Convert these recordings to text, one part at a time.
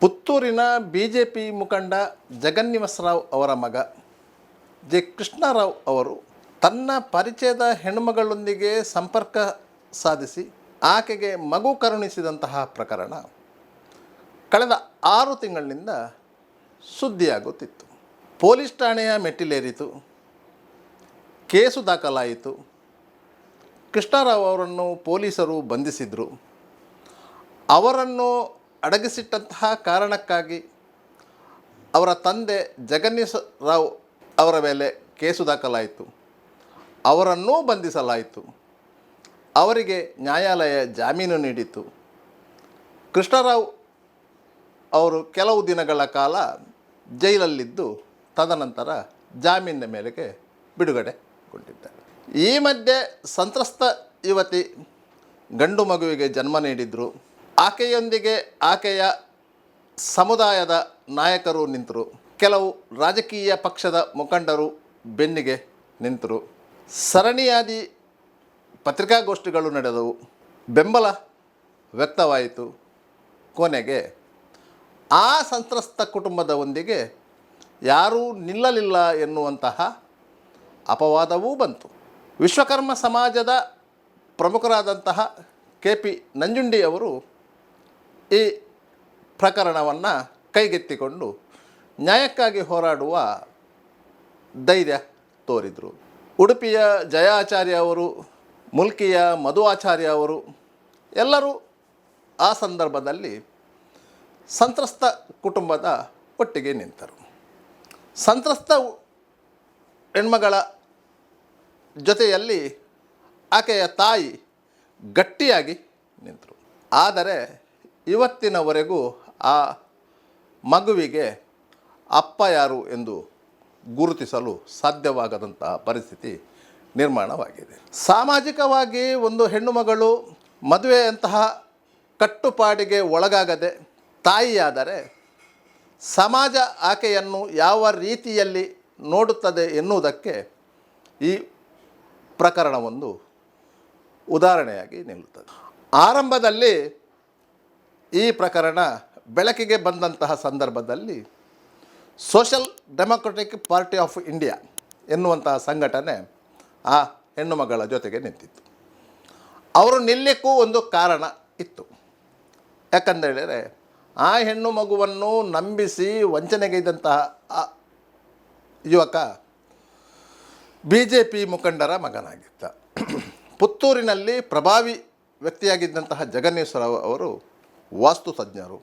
ಪುತ್ತೂರಿನ ಬಿಜೆಪಿ ಮುಖಂಡ ಜಗನ್ನಿವಾಸರಾವ್ ಅವರ ಮಗ ಜೆ ಕೃಷ್ಣರಾವ್ ಅವರು ತನ್ನ ಪರಿಚಯದ ಹೆಣ್ಣುಮಗಳೊಂದಿಗೆ ಸಂಪರ್ಕ ಸಾಧಿಸಿ ಆಕೆಗೆ ಮಗು ಕರುಣಿಸಿದಂತಹ ಪ್ರಕರಣ ಕಳೆದ 6 ತಿಂಗಳಿನಿಂದ ಸುದ್ದಿಯಾಗುತ್ತಿತ್ತು. ಪೊಲೀಸ್ ಠಾಣೆಯ ಮೆಟ್ಟಿಲೇರಿತು, ಕೇಸು ದಾಖಲಾಯಿತು. ಕೃಷ್ಣರಾವ್ ಅವರನ್ನು ಪೊಲೀಸರು ಬಂಧಿಸಿದರು. ಅವರನ್ನು ಅಡಗಿಸಿಟ್ಟಂತಹ ಕಾರಣಕ್ಕಾಗಿ ಅವರ ತಂದೆ ಜಗನ್ನಿವಾಸರಾವ್ ಅವರ ಮೇಲೆ ಕೇಸು ದಾಖಲಾಯಿತು. ಅವರನ್ನೂ ಬಂಧಿಸಲಾಯಿತು. ಅವರಿಗೆ ನ್ಯಾಯಾಲಯ ಜಾಮೀನು ನೀಡಿತು. ಕೃಷ್ಣರಾವ್ ಅವರು ಕೆಲವು ದಿನಗಳ ಕಾಲ ಜೈಲಲ್ಲಿದ್ದು ತದನಂತರ ಜಾಮೀನಿನ ಮೇರೆಗೆ ಬಿಡುಗಡೆಗೊಂಡಿದ್ದಾರೆ. ಈ ಮಧ್ಯೆ ಸಂತ್ರಸ್ತ ಯುವತಿ ಗಂಡು ಮಗುವಿಗೆ ಜನ್ಮ ನೀಡಿದರು. ಆಕೆಯೊಂದಿಗೆ ಆಕೆಯ ಸಮುದಾಯದ ನಾಯಕರು ನಿಂತರು. ಕೆಲವು ರಾಜಕೀಯ ಪಕ್ಷದ ಮುಖಂಡರು ಬೆನ್ನಿಗೆ ನಿಂತರು. ಸರಣಿಯಾದಿ ಪತ್ರಿಕಾಗೋಷ್ಠಿಗಳು ನಡೆದವು. ಬೆಂಬಲ ವ್ಯಕ್ತವಾಯಿತು. ಕೊನೆಗೆ ಆ ಸಂತ್ರಸ್ತ ಕುಟುಂಬದವೊಂದಿಗೆ ಯಾರೂ ನಿಲ್ಲಲಿಲ್ಲ ಎನ್ನುವಂತಹ ಅಪವಾದವೂ ಬಂತು. ವಿಶ್ವಕರ್ಮ ಸಮಾಜದ ಪ್ರಮುಖರಾದಂತಹ KP ನಂಜುಂಡಿ ಅವರು ಈ ಪ್ರಕರಣವನ್ನು ಕೈಗೆತ್ತಿಕೊಂಡು ನ್ಯಾಯಕ್ಕಾಗಿ ಹೋರಾಡುವ ಧೈರ್ಯ ತೋರಿದರು. ಉಡುಪಿಯ ಜಯ ಆಚಾರ್ಯ ಅವರು, ಮುಲ್ಕಿಯ ಮಧು ಆಚಾರ್ಯ ಅವರು ಎಲ್ಲರೂ ಆ ಸಂದರ್ಭದಲ್ಲಿ ಸಂತ್ರಸ್ತ ಕುಟುಂಬದ ಒಟ್ಟಿಗೆ ನಿಂತರು. ಸಂತ್ರಸ್ತ ಹೆಣ್ಮಗಳ ಜೊತೆಯಲ್ಲಿ ಆಕೆಯ ತಾಯಿ ಗಟ್ಟಿಯಾಗಿ ನಿಂತರು. ಆದರೆ ಇವತ್ತಿನವರೆಗೂ ಆ ಮಗುವಿಗೆ ಅಪ್ಪ ಯಾರು ಎಂದು ಗುರುತಿಸಲು ಸಾಧ್ಯವಾಗದಂತಹ ಪರಿಸ್ಥಿತಿ ನಿರ್ಮಾಣವಾಗಿದೆ. ಸಾಮಾಜಿಕವಾಗಿ ಒಂದು ಹೆಣ್ಣು ಮಗಳು ಮದುವೆಯಂತಹ ಕಟ್ಟುಪಾಡಿಗೆ ಒಳಗಾಗದೆ ತಾಯಿಯಾದರೆ ಸಮಾಜ ಆಕೆಯನ್ನು ಯಾವ ರೀತಿಯಲ್ಲಿ ನೋಡುತ್ತದೆ ಎನ್ನುವುದಕ್ಕೆ ಈ ಪ್ರಕರಣವೊಂದು ಉದಾಹರಣೆಯಾಗಿ ನಿಲ್ಲುತ್ತದೆ. ಆರಂಭದಲ್ಲಿ ಈ ಪ್ರಕರಣ ಬೆಳಕಿಗೆ ಬಂದಂತಹ ಸಂದರ್ಭದಲ್ಲಿ social democratic party of India ಎನ್ನುವಂತಹ ಸಂಘಟನೆ ಆ ಹೆಣ್ಣು ಮಗಳ ಜೊತೆಗೆ ನಿಂತಿತ್ತು. ಅವರು ನಿಲ್ಲಕ್ಕೂ ಒಂದು ಕಾರಣ ಇತ್ತು. ಯಾಕಂದೇಳಿದರೆ ಆ ಹೆಣ್ಣು ಮಗುವನ್ನು ನಂಬಿಸಿ ವಂಚನೆಗೈದಂತಹ ಆ ಯುವಕ BJP ಮುಖಂಡರ ಮಗನಾಗಿದ್ದ. ಪುತ್ತೂರಿನಲ್ಲಿ ಪ್ರಭಾವಿ ವ್ಯಕ್ತಿಯಾಗಿದ್ದಂತಹ ಜಗನ್ನಿವಾಸರಾವ್ ಅವರು ವಾಸ್ತು ತಜ್ಞರು.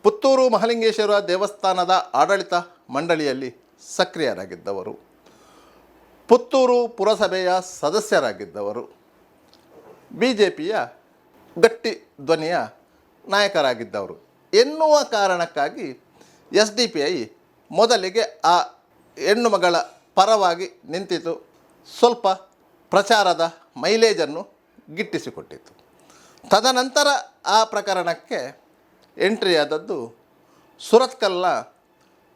ಪುತ್ತೂರು ಮಹಾಲಿಂಗೇಶ್ವರ ದೇವಸ್ಥಾನದ ಆಡಳಿತ ಮಂಡಳಿಯಲ್ಲಿ ಸಕ್ರಿಯರಾಗಿದ್ದವರು. ಪುತ್ತೂರು ಪುರಸಭೆಯ ಸದಸ್ಯರಾಗಿದ್ದವರು. BJPಯ ಗಟ್ಟಿ ಧ್ವನಿಯ ನಾಯಕರಾಗಿದ್ದವರು ಎನ್ನುವ ಕಾರಣಕ್ಕಾಗಿ SDPI ಮೊದಲಿಗೆ ಆ ಹೆಣ್ಣು ಮಗಳ ಪರವಾಗಿ ನಿಂತಿತು. ಸ್ವಲ್ಪ ಪ್ರಚಾರದ ಮೈಲೇಜನ್ನು ಗಿಟ್ಟಿಸಿಕೊಟ್ಟಿತ್ತು. ತದನಂತರ ಆ ಪ್ರಕರಣಕ್ಕೆ ಎಂಟ್ರಿಯಾದದ್ದು ಸುರತ್ಕಲ್ನ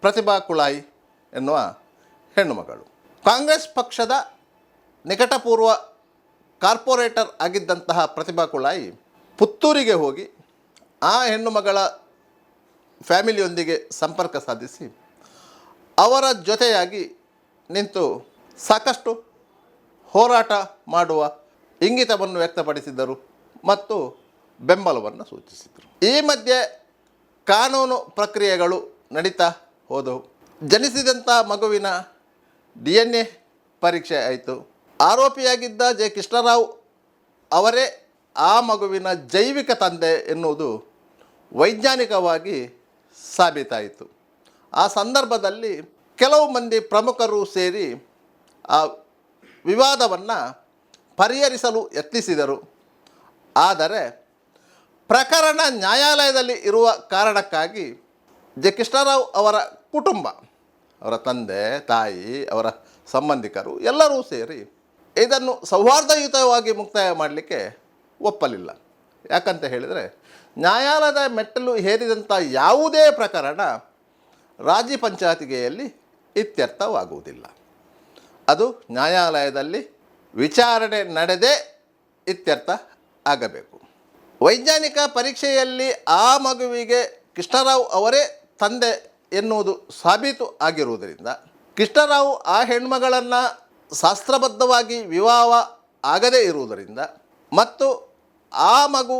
ಪ್ರತಿಭಾ ಕುಳಾಯಿ ಎನ್ನುವ ಹೆಣ್ಣುಮಗಳು. ಕಾಂಗ್ರೆಸ್ ಪಕ್ಷದ ನಿಕಟಪೂರ್ವ ಕಾರ್ಪೊರೇಟರ್ ಆಗಿದ್ದಂತಹ ಪ್ರತಿಭಾ ಕುಳಾಯಿ ಪುತ್ತೂರಿಗೆ ಹೋಗಿ ಆ ಹೆಣ್ಣುಮಗಳ ಫ್ಯಾಮಿಲಿಯೊಂದಿಗೆ ಸಂಪರ್ಕ ಸಾಧಿಸಿ ಅವರ ಜೊತೆಯಾಗಿ ನಿಂತು ಸಾಕಷ್ಟು ಹೋರಾಟ ಮಾಡುವ ಇಂಗಿತವನ್ನು ವ್ಯಕ್ತಪಡಿಸಿದರು ಮತ್ತು ಬೆಂಬಲವನ್ನು ಸೂಚಿಸಿದರು. ಈ ಮಧ್ಯೆ ಕಾನೂನು ಪ್ರಕ್ರಿಯೆಗಳು ನಡೀತಾ ಹೋದವು. ಜನಿಸಿದಂಥ ಮಗುವಿನ DNA ಪರೀಕ್ಷೆ ಆಯಿತು. ಆರೋಪಿಯಾಗಿದ್ದ ಜೆ ಕೃಷ್ಣರಾವ್ ಅವರೇ ಆ ಮಗುವಿನ ಜೈವಿಕ ತಂದೆ ಎನ್ನುವುದು ವೈಜ್ಞಾನಿಕವಾಗಿ ಸಾಬೀತಾಯಿತು. ಆ ಸಂದರ್ಭದಲ್ಲಿ ಕೆಲವು ಮಂದಿ ಪ್ರಮುಖರು ಸೇರಿ ಆ ವಿವಾದವನ್ನು ಪರಿಹರಿಸಲು ಯತ್ನಿಸಿದರು. ಆದರೆ ಪ್ರಕರಣ ನ್ಯಾಯಾಲಯದಲ್ಲಿ ಇರುವ ಕಾರಣಕ್ಕಾಗಿ ಜೆ ಕೃಷ್ಣರಾವ್ ಅವರ ಕುಟುಂಬ, ಅವರ ತಂದೆ, ತಾಯಿ, ಅವರ ಸಂಬಂಧಿಕರು ಎಲ್ಲರೂ ಸೇರಿ ಇದನ್ನು ಸೌಹಾರ್ದಯುತವಾಗಿ ಮುಕ್ತಾಯ ಮಾಡಲಿಕ್ಕೆ ಒಪ್ಪಲಿಲ್ಲ. ಯಾಕಂತ ಹೇಳಿದರೆ ನ್ಯಾಯಾಲಯದ ಮೆಟ್ಟಲು ಹೇರಿದಂಥ ಯಾವುದೇ ಪ್ರಕರಣ ರಾಜಿ ಪಂಚಾಯತಿಗೆಯಲ್ಲಿ ಇತ್ಯರ್ಥವಾಗುವುದಿಲ್ಲ. ಅದು ನ್ಯಾಯಾಲಯದಲ್ಲಿ ವಿಚಾರಣೆ ನಡೆದೇ ಇತ್ಯರ್ಥ ಆಗಬೇಕು. ವೈಜ್ಞಾನಿಕ ಪರೀಕ್ಷೆಯಲ್ಲಿ ಆ ಮಗುವಿಗೆ ಕೃಷ್ಣರಾವ್ ಅವರೇ ತಂದೆ ಎನ್ನುವುದು ಸಾಬೀತು ಆಗಿರುವುದರಿಂದ ಕೃಷ್ಣರಾವ್ ಆ ಹೆಣ್ಮಗಳನ್ನು ಶಾಸ್ತ್ರಬದ್ಧವಾಗಿ ವಿವಾಹ ಆಗದೇ ಇರುವುದರಿಂದ ಮತ್ತು ಆ ಮಗು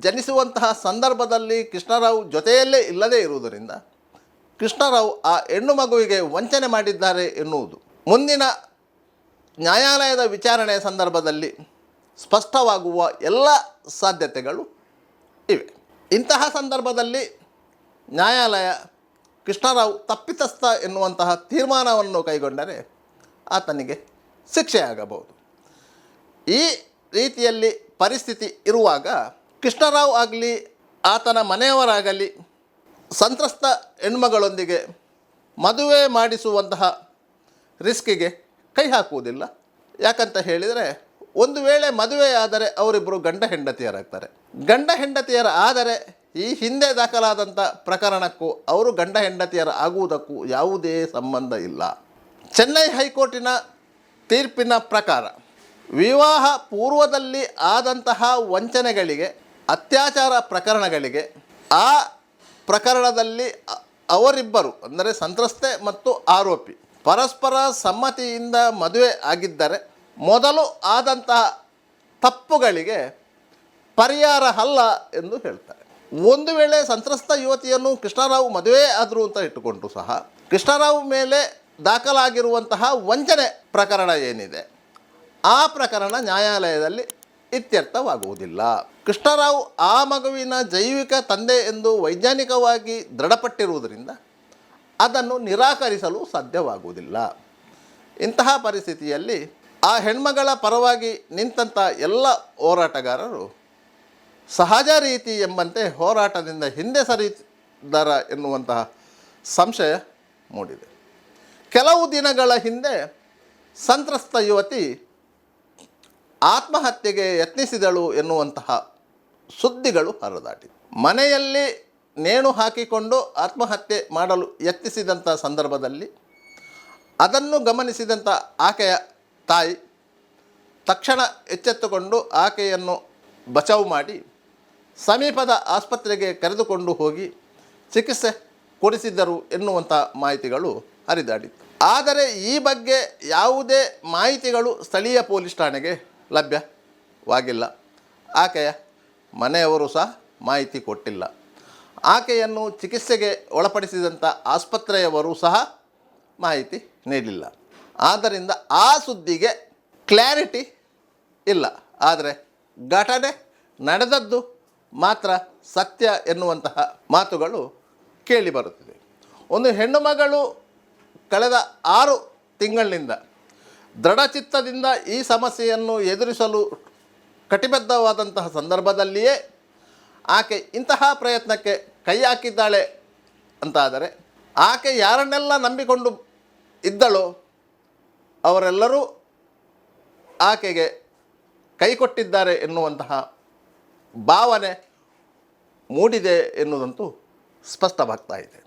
ಜನಿಸುವಂತಹ ಸಂದರ್ಭದಲ್ಲಿ ಕೃಷ್ಣರಾವ್ ಜೊತೆಯಲ್ಲೇ ಇಲ್ಲದೇ ಇರುವುದರಿಂದ ಕೃಷ್ಣರಾವ್ ಆ ಹೆಣ್ಣು ಮಗುವಿಗೆ ವಂಚನೆ ಮಾಡಿದ್ದಾರೆ ಎನ್ನುವುದು ಮುಂದಿನ ನ್ಯಾಯಾಲಯದ ವಿಚಾರಣೆಯ ಸಂದರ್ಭದಲ್ಲಿ ಸ್ಪಷ್ಟವಾಗುವ ಎಲ್ಲ ಸಾಧ್ಯತೆಗಳು ಇವೆ. ಇಂತಹ ಸಂದರ್ಭದಲ್ಲಿ ನ್ಯಾಯಾಲಯ ಕೃಷ್ಣರಾವ್ ತಪ್ಪಿತಸ್ಥ ಎನ್ನುವಂತಹ ತೀರ್ಮಾನವನ್ನು ಕೈಗೊಂಡರೆ ಆತನಿಗೆ ಶಿಕ್ಷೆಯಾಗಬಹುದು. ಈ ರೀತಿಯಲ್ಲಿ ಪರಿಸ್ಥಿತಿ ಇರುವಾಗ ಕೃಷ್ಣರಾವ್ ಆಗಲಿ ಆತನ ಮನೆಯವರಾಗಲಿ ಸಂತ್ರಸ್ತ ಹೆಣ್ಮಗಳೊಂದಿಗೆ ಮದುವೆ ಮಾಡಿಸುವಂತಹ ರಿಸ್ಕಿಗೆ ಕೈ ಹಾಕುವುದಿಲ್ಲ. ಯಾಕಂತ ಹೇಳಿದರೆ ಒಂದು ವೇಳೆ ಮದುವೆ ಆದರೆ ಅವರಿಬ್ಬರು ಗಂಡ ಹೆಂಡತಿಯರಾಗ್ತಾರೆ. ಗಂಡ ಹೆಂಡತಿಯರ ಆದರೆ ಈ ಹಿಂದೆ ದಾಖಲಾದಂಥ ಪ್ರಕರಣಕ್ಕೂ ಅವರು ಗಂಡ ಹೆಂಡತಿಯರ ಆಗುವುದಕ್ಕೂ ಯಾವುದೇ ಸಂಬಂಧ ಇಲ್ಲ. ಚೆನ್ನೈ ಹೈಕೋರ್ಟಿನ ತೀರ್ಪಿನ ಪ್ರಕಾರ ವಿವಾಹ ಪೂರ್ವದಲ್ಲಿ ಆದಂತಹ ವಂಚನೆಗಳಿಗೆ, ಅತ್ಯಾಚಾರ ಪ್ರಕರಣಗಳಿಗೆ ಆ ಪ್ರಕರಣದಲ್ಲಿ ಅವರಿಬ್ಬರು ಅಂದರೆ ಸಂತ್ರಸ್ತೆ ಮತ್ತು ಆರೋಪಿ ಪರಸ್ಪರ ಸಮ್ಮತಿಯಿಂದ ಮದುವೆ ಆಗಿದ್ದರೆ ಮೊದಲು ಆದಂತಹ ತಪ್ಪುಗಳಿಗೆ ಪರಿಹಾರ ಅಲ್ಲ ಎಂದು ಹೇಳ್ತಾರೆ. ಒಂದು ವೇಳೆ ಸಂತ್ರಸ್ತ ಯುವತಿಯನ್ನು ಕೃಷ್ಣರಾವ್ ಮದುವೆ ಆದರು ಅಂತ ಇಟ್ಟುಕೊಂಡು ಸಹ ಕೃಷ್ಣರಾವ್ ಮೇಲೆ ದಾಖಲಾಗಿರುವಂತಹ ವಂಚನೆ ಪ್ರಕರಣ ಏನಿದೆ ಆ ಪ್ರಕರಣ ನ್ಯಾಯಾಲಯದಲ್ಲಿ ಇತ್ಯರ್ಥವಾಗುವುದಿಲ್ಲ. ಕೃಷ್ಣರಾವ್ ಆ ಮಗುವಿನ ಜೈವಿಕ ತಂದೆ ಎಂದು ವೈಜ್ಞಾನಿಕವಾಗಿ ದೃಢಪಟ್ಟಿರುವುದರಿಂದ ಅದನ್ನು ನಿರಾಕರಿಸಲು ಸಾಧ್ಯವಾಗುವುದಿಲ್ಲ. ಇಂತಹ ಪರಿಸ್ಥಿತಿಯಲ್ಲಿ ಆ ಹೆಣ್ಮಗಳ ಪರವಾಗಿ ನಿಂತಹ ಎಲ್ಲ ಹೋರಾಟಗಾರರು ಸಹಜ ರೀತಿ ಎಂಬಂತೆ ಹೋರಾಟದಿಂದ ಹಿಂದೆ ಸರಿದಾರ ಎನ್ನುವಂತಹ ಸಂಶಯ ಮೂಡಿದೆ. ಕೆಲವು ದಿನಗಳ ಹಿಂದೆ ಸಂತ್ರಸ್ತ ಯುವತಿ ಆತ್ಮಹತ್ಯೆಗೆ ಯತ್ನಿಸಿದಳು ಎನ್ನುವಂತಹ ಸುದ್ದಿಗಳು ಹರಿದಾಡಿ ಮನೆಯಲ್ಲಿ ನೇಣು ಹಾಕಿಕೊಂಡು ಆತ್ಮಹತ್ಯೆ ಮಾಡಲು ಯತ್ನಿಸಿದಂಥ ಸಂದರ್ಭದಲ್ಲಿ ಅದನ್ನು ಗಮನಿಸಿದಂಥ ಆಕೆಯ ತಾಯಿ ತಕ್ಷಣ ಎಚ್ಚೆತ್ತುಕೊಂಡು ಆಕೆಯನ್ನು ಬಚಾವು ಮಾಡಿ ಸಮೀಪದ ಆಸ್ಪತ್ರೆಗೆ ಕರೆದುಕೊಂಡು ಹೋಗಿ ಚಿಕಿತ್ಸೆ ಕೊಡಿಸಿದ್ದರು ಎನ್ನುವಂಥ ಮಾಹಿತಿಗಳು ಹರಿದಾಡಿತ್ತು. ಆದರೆ ಈ ಬಗ್ಗೆ ಯಾವುದೇ ಮಾಹಿತಿಗಳು ಸ್ಥಳೀಯ ಪೊಲೀಸ್ ಠಾಣೆಗೆ ಲಭ್ಯವಾಗಿಲ್ಲ. ಆಕೆಯ ಮನೆಯವರು ಸಹ ಮಾಹಿತಿ ಕೊಟ್ಟಿಲ್ಲ. ಆಕೆಯನ್ನು ಚಿಕಿತ್ಸೆಗೆ ಒಳಪಡಿಸಿದಂಥ ಆಸ್ಪತ್ರೆಯವರು ಸಹ ಮಾಹಿತಿ ನೀಡಿಲ್ಲ. ಆದ್ದರಿಂದ ಆ ಸುದ್ದಿಗೆ ಕ್ಲಾರಿಟಿ ಇಲ್ಲ. ಆದರೆ ಘಟನೆ ನಡೆದದ್ದು ಮಾತ್ರ ಸತ್ಯ ಎನ್ನುವಂತಹ ಮಾತುಗಳು ಕೇಳಿಬರುತ್ತಿದೆ. ಒಂದು ಹೆಣ್ಣು ಮಗಳು ಕಳೆದ 6 ತಿಂಗಳಿನಿಂದ ದೃಢಚಿತ್ತದಿಂದ ಈ ಸಮಸ್ಯೆಯನ್ನು ಎದುರಿಸಲು ಕಟಿಬದ್ಧವಾದಂತಹ ಸಂದರ್ಭದಲ್ಲಿಯೇ ಆಕೆ ಇಂತಹ ಪ್ರಯತ್ನಕ್ಕೆ ಕೈ ಹಾಕಿದ್ದಾಳೆ ಅಂತಾದರೆ ಆಕೆ ಯಾರನ್ನೆಲ್ಲ ನಂಬಿಕೊಂಡು ಇದ್ದಳೋ ಅವರೆಲ್ಲರೂ ಆಕೆಗೆ ಕೈ ಕೊಟ್ಟಿದ್ದಾರೆ ಎನ್ನುವಂತಹ ಭಾವನೆ ಮೂಡಿದೆ ಎನ್ನುವುದಂತೂ ಸ್ಪಷ್ಟವಾಗ್ತಾ ಇದೆ.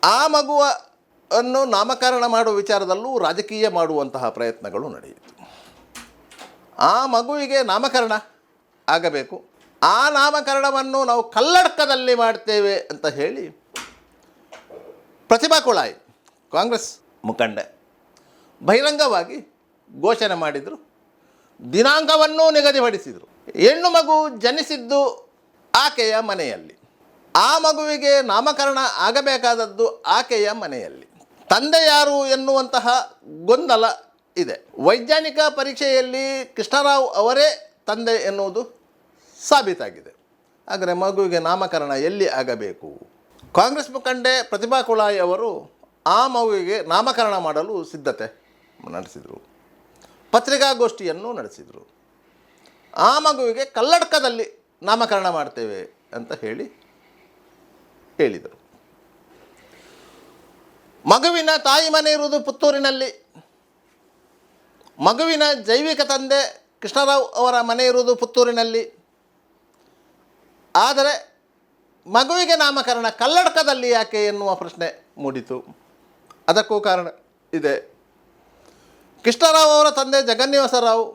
ಆ ಮಗುವನ್ನು ನಾಮಕರಣ ಮಾಡುವ ವಿಚಾರದಲ್ಲೂ ರಾಜಕೀಯ ಮಾಡುವಂತಹ ಪ್ರಯತ್ನಗಳು ನಡೆಯಿತು. ಆ ಮಗುವಿಗೆ ನಾಮಕರಣ ಆಗಬೇಕು, ಆ ನಾಮಕರಣವನ್ನು ನಾವು ಕಲ್ಲಡ್ಕದಲ್ಲಿ ಮಾಡ್ತೇವೆ ಅಂತ ಹೇಳಿ ಪ್ರತಿಭಾ ಕುಳಾಯಿ ಕಾಂಗ್ರೆಸ್ ಮುಖಂಡೆ ಬಹಿರಂಗವಾಗಿ ಘೋಷಣೆ ಮಾಡಿದರು. ದಿನಾಂಕವನ್ನೂ ನಿಗದಿಪಡಿಸಿದರು. ಹೆಣ್ಣು ಮಗು ಜನಿಸಿದ್ದು ಆಕೆಯ ಮನೆಯಲ್ಲಿ, ಆ ಮಗುವಿಗೆ ನಾಮಕರಣ ಆಗಬೇಕಾದದ್ದು ಆಕೆಯ ಮನೆಯಲ್ಲಿ. ತಂದೆ ಯಾರು ಎನ್ನುವಂತಹ ಗೊಂದಲ ಇದೆ. ವೈಜ್ಞಾನಿಕ ಪರೀಕ್ಷೆಯಲ್ಲಿ ಕೃಷ್ಣರಾವ್ ಅವರೇ ತಂದೆ ಎನ್ನುವುದು ಸಾಬೀತಾಗಿದೆ. ಆದರೆ ಮಗುವಿಗೆ ನಾಮಕರಣ ಎಲ್ಲಿ ಆಗಬೇಕು? ಕಾಂಗ್ರೆಸ್ ಮುಖಂಡೆ ಪ್ರತಿಭಾ ಕುಳಾಯಿ ಅವರು ಆ ಮಗುವಿಗೆ ನಾಮಕರಣ ಮಾಡಲು ಸಿದ್ಧತೆ ನಡೆಸಿದರು, ಪತ್ರಿಕಾಗೋಷ್ಠಿಯನ್ನು ನಡೆಸಿದರು. ಆ ಮಗುವಿಗೆ ಕಲ್ಲಡ್ಕದಲ್ಲಿ ನಾಮಕರಣ ಮಾಡ್ತೇವೆ ಅಂತ ಹೇಳಿದರು. ಮಗುವಿನ ತಾಯಿ ಮನೆ ಇರುವುದು ಪುತ್ತೂರಿನಲ್ಲಿ, ಮಗುವಿನ ಜೈವಿಕ ತಂದೆ ಕೃಷ್ಣರಾವ್ ಅವರ ಮನೆ ಇರುವುದು ಪುತ್ತೂರಿನಲ್ಲಿ. ಆದರೆ ಮಗುವಿಗೆ ನಾಮಕರಣ ಕಲ್ಲಡ್ಕದಲ್ಲಿ ಯಾಕೆ ಎನ್ನುವ ಪ್ರಶ್ನೆ ಮೂಡಿತು. ಅದಕ್ಕೂ ಕಾರಣ ಇದೆ. ಕೃಷ್ಣರಾವ್ ಅವರ ತಂದೆ ಜಗನ್ನಿವಾಸರಾವ್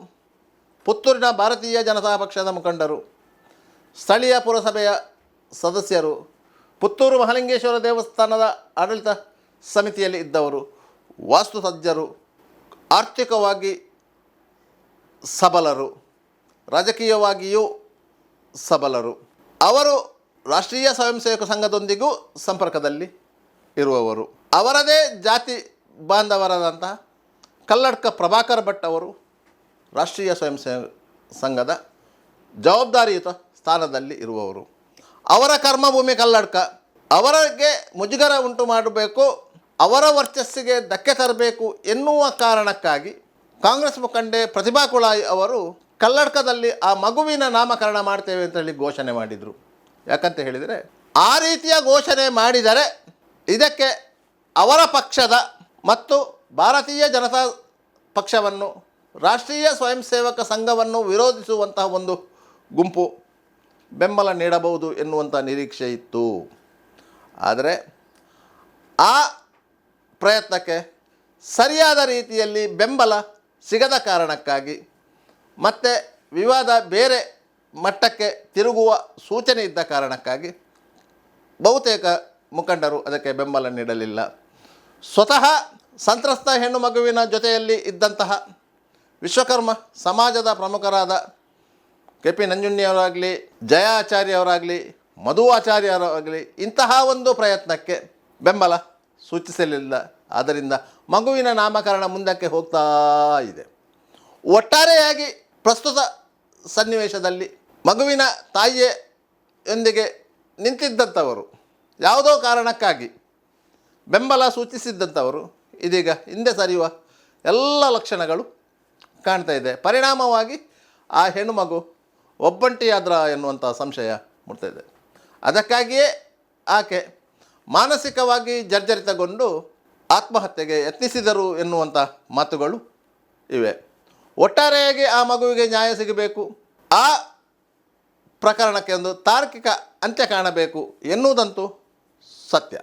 ಪುತ್ತೂರಿನ ಭಾರತೀಯ ಜನತಾ ಪಕ್ಷದ ಮುಖಂಡರು, ಸ್ಥಳೀಯ ಪುರಸಭೆಯ ಸದಸ್ಯರು, ಪುತ್ತೂರು ಮಹಾಲಿಂಗೇಶ್ವರ ದೇವಸ್ಥಾನದ ಆಡಳಿತ ಸಮಿತಿಯಲ್ಲಿ ಇದ್ದವರು, ವಾಸ್ತುತಜ್ಞರು, ಆರ್ಥಿಕವಾಗಿ ಸಬಲರು, ರಾಜಕೀಯವಾಗಿಯೂ ಸಬಲರು. ಅವರು ರಾಷ್ಟ್ರೀಯ ಸ್ವಯಂ ಸೇವಕ ಸಂಘದೊಂದಿಗೂ ಸಂಪರ್ಕದಲ್ಲಿ ಇರುವವರು. ಅವರದೇ ಜಾತಿ ಬಾಂಧವರಾದಂತಹ ಕಲ್ಲಡ್ಕ ಪ್ರಭಾಕರ್ ಭಟ್ ಅವರು ರಾಷ್ಟ್ರೀಯ ಸ್ವಯಂ ಸೇವಕ ಸಂಘದ ಜವಾಬ್ದಾರಿಯುತ ಸ್ಥಾನದಲ್ಲಿ ಇರುವವರು. ಅವರ ಕರ್ಮಭೂಮಿ ಕಲ್ಲಡ್ಕ. ಅವರಿಗೆ ಮುಜುಗರ ಉಂಟು ಮಾಡಬೇಕು, ಅವರ ವರ್ಚಸ್ಸಿಗೆ ಧಕ್ಕೆ ತರಬೇಕು ಎನ್ನುವ ಕಾರಣಕ್ಕಾಗಿ ಕಾಂಗ್ರೆಸ್ ಮುಖಂಡೆ ಪ್ರತಿಭಾ ಕುಳಾಯಿ ಅವರು ಕಲ್ಲಡ್ಕದಲ್ಲಿ ಆ ಮಗುವಿನ ನಾಮಕರಣ ಮಾಡ್ತೇವೆ ಅಂತೇಳಿ ಘೋಷಣೆ ಮಾಡಿದರು. ಯಾಕಂತ ಹೇಳಿದರೆ, ಆ ರೀತಿಯ ಘೋಷಣೆ ಮಾಡಿದರೆ ಇದಕ್ಕೆ ಅವರ ಪಕ್ಷದ ಮತ್ತು ಭಾರತೀಯ ಜನತಾ ಪಕ್ಷವನ್ನು, ರಾಷ್ಟ್ರೀಯ ಸ್ವಯಂ ಸೇವಕ ಸಂಘವನ್ನು ವಿರೋಧಿಸುವಂತಹ ಒಂದು ಗುಂಪು ಬೆಂಬಲ ನೀಡಬಹುದು ಎನ್ನುವಂಥ ನಿರೀಕ್ಷೆ ಇತ್ತು. ಆದರೆ ಆ ಪ್ರಯತ್ನಕ್ಕೆ ಸರಿಯಾದ ರೀತಿಯಲ್ಲಿ ಬೆಂಬಲ ಸಿಗದ ಕಾರಣಕ್ಕಾಗಿ ಮತ್ತು ವಿವಾದ ಬೇರೆ ಮಟ್ಟಕ್ಕೆ ತಿರುಗುವ ಸೂಚನೆ ಇದ್ದ ಕಾರಣಕ್ಕಾಗಿ ಬಹುತೇಕ ಮುಖಂಡರು ಅದಕ್ಕೆ ಬೆಂಬಲ ನೀಡಲಿಲ್ಲ. ಸ್ವತಃ ಸಂತ್ರಸ್ತ ಹೆಣ್ಣು ಮಗುವಿನ ಜೊತೆಯಲ್ಲಿ ಇದ್ದಂತಹ ವಿಶ್ವಕರ್ಮ ಸಮಾಜದ ಪ್ರಮುಖರಾದ ಕೆ ಪಿ ನಂಜುಂಡಿಯವರಾಗಲಿ, ಜಯ ಆಚಾರ್ಯವರಾಗಲಿ, ಮಧು ಆಚಾರ್ಯರಾಗಲಿ ಇಂತಹ ಒಂದು ಪ್ರಯತ್ನಕ್ಕೆ ಬೆಂಬಲ ಸೂಚಿಸಲಿಲ್ಲ. ಆದ್ದರಿಂದ ಮಗುವಿನ ನಾಮಕರಣ ಮುಂದಕ್ಕೆ ಹೋಗ್ತಾ ಇದೆ. ಒಟ್ಟಾರೆಯಾಗಿ ಪ್ರಸ್ತುತ ಸನ್ನಿವೇಶದಲ್ಲಿ ಮಗುವಿನ ತಾಯಿಯೊಂದಿಗೆ ನಿಂತಿದ್ದಂಥವರು, ಯಾವುದೋ ಕಾರಣಕ್ಕಾಗಿ ಬೆಂಬಲ ಸೂಚಿಸಿದ್ದಂಥವರು ಇದೀಗ ಹಿಂದೆ ಸರಿಯುವ ಎಲ್ಲ ಲಕ್ಷಣಗಳು ಕಾಣ್ತಾ ಇದೆ. ಪರಿಣಾಮವಾಗಿ ಆ ಹೆಣ್ಣುಮಗು ಒಬ್ಬಂಟಿಯಾದ್ರ ಎನ್ನುವಂಥ ಸಂಶಯ ಮೂಡ್ತಾ ಇದೆ. ಅದಕ್ಕಾಗಿಯೇ ಆಕೆ ಮಾನಸಿಕವಾಗಿ ಜರ್ಜರಿತಗೊಂಡು ಆತ್ಮಹತ್ಯೆಗೆ ಯತ್ನಿಸಿದರು ಎನ್ನುವಂಥ ಮಾತುಗಳು ಇವೆ. ಒಟ್ಟಾರೆಯಾಗಿ ಆ ಮಗುವಿಗೆ ನ್ಯಾಯ ಸಿಗಬೇಕು, ಆ ಪ್ರಕರಣಕ್ಕೆ ಒಂದು ತಾರ್ಕಿಕ ಅಂತ್ಯ ಕಾಣಬೇಕು ಎನ್ನುವುದಂತೂ ಸತ್ಯ.